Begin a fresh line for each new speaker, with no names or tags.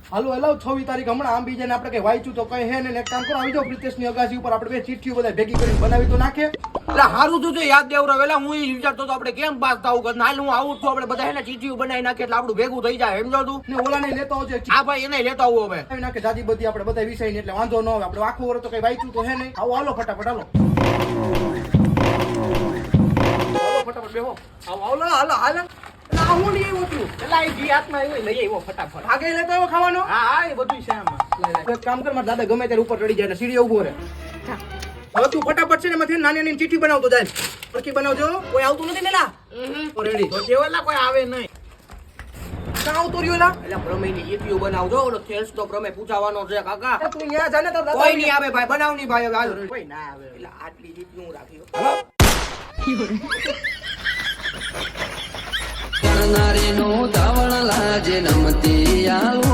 હાલો hello 26 તારીખ હમણાં આંબી જાય ને આપણે કઈ વાંચ્યું તો કઈ હે ને એક કામ કરો આવી જાઓ પ્રિતેશની અગાસી ઉપર આપણે બે ચીઠીઓ બધા ભેગી કરીને બનાવી તો નાખે
એટલે હારું તું યાદ દેવરાવેલા હું ઈ વિચારતો તો આપણે કેમ પાસ થાવું કે હાલ હું આવું છું આપણે બધા એને ચીઠીઓ બનાવી નાખીએ એટલે આપણું ભેગું થઈ જાય સમજો તું
ને ઓલાને લેતો આવજે
હા ભાઈ એને લેતા આવું હવે
બનાવી નાખે જાજી બધી આપણે બધા વિષય ને એટલે વાંધો ન આવે આપણે આખું વર તો કઈ વાંચ્યું તો હે નહીં આવો હાલો ફટાફટ હાલો ફટાફટ બેહો
હાલો હાલો હાલો
આ હું નહીં આવ્યો છું
પેલા એ જી હાથમાં આવ્યો લઈ આવ્યો ફટાફટ
આગે લેતો આવ્યો ખાવાનો
હા હા એ બધું છે આમાં
એક કામ કર મારા દાદા ગમે ત્યારે ઉપર ચડી જાય ને સીડી ઉભો રહે હવે તું ફટાફટ છે ને એમાંથી નાની નાની ચીઠી બનાવતો જાય સરખી બનાવજો કોઈ આવતું નથી ને લા રેડી
તો કેવલા કોઈ આવે નહીં
ક્યાં આવતો રહ્યો લા
એટલે પ્રમેયની ચીઠીઓ બનાવજો ઓલો ખેસ તો પ્રમેય પૂછાવાનો છે કાકા
તું ત્યાં જાને તાર દાદા
કોઈ નહીં આવે ભાઈ બનાવ નહીં ભાઈ હવે હાલો કોઈ ના આવે એટલે આટલી ચીઠી હું રાખી
કરનારી નો ધાવણ લાજે નમતી આવું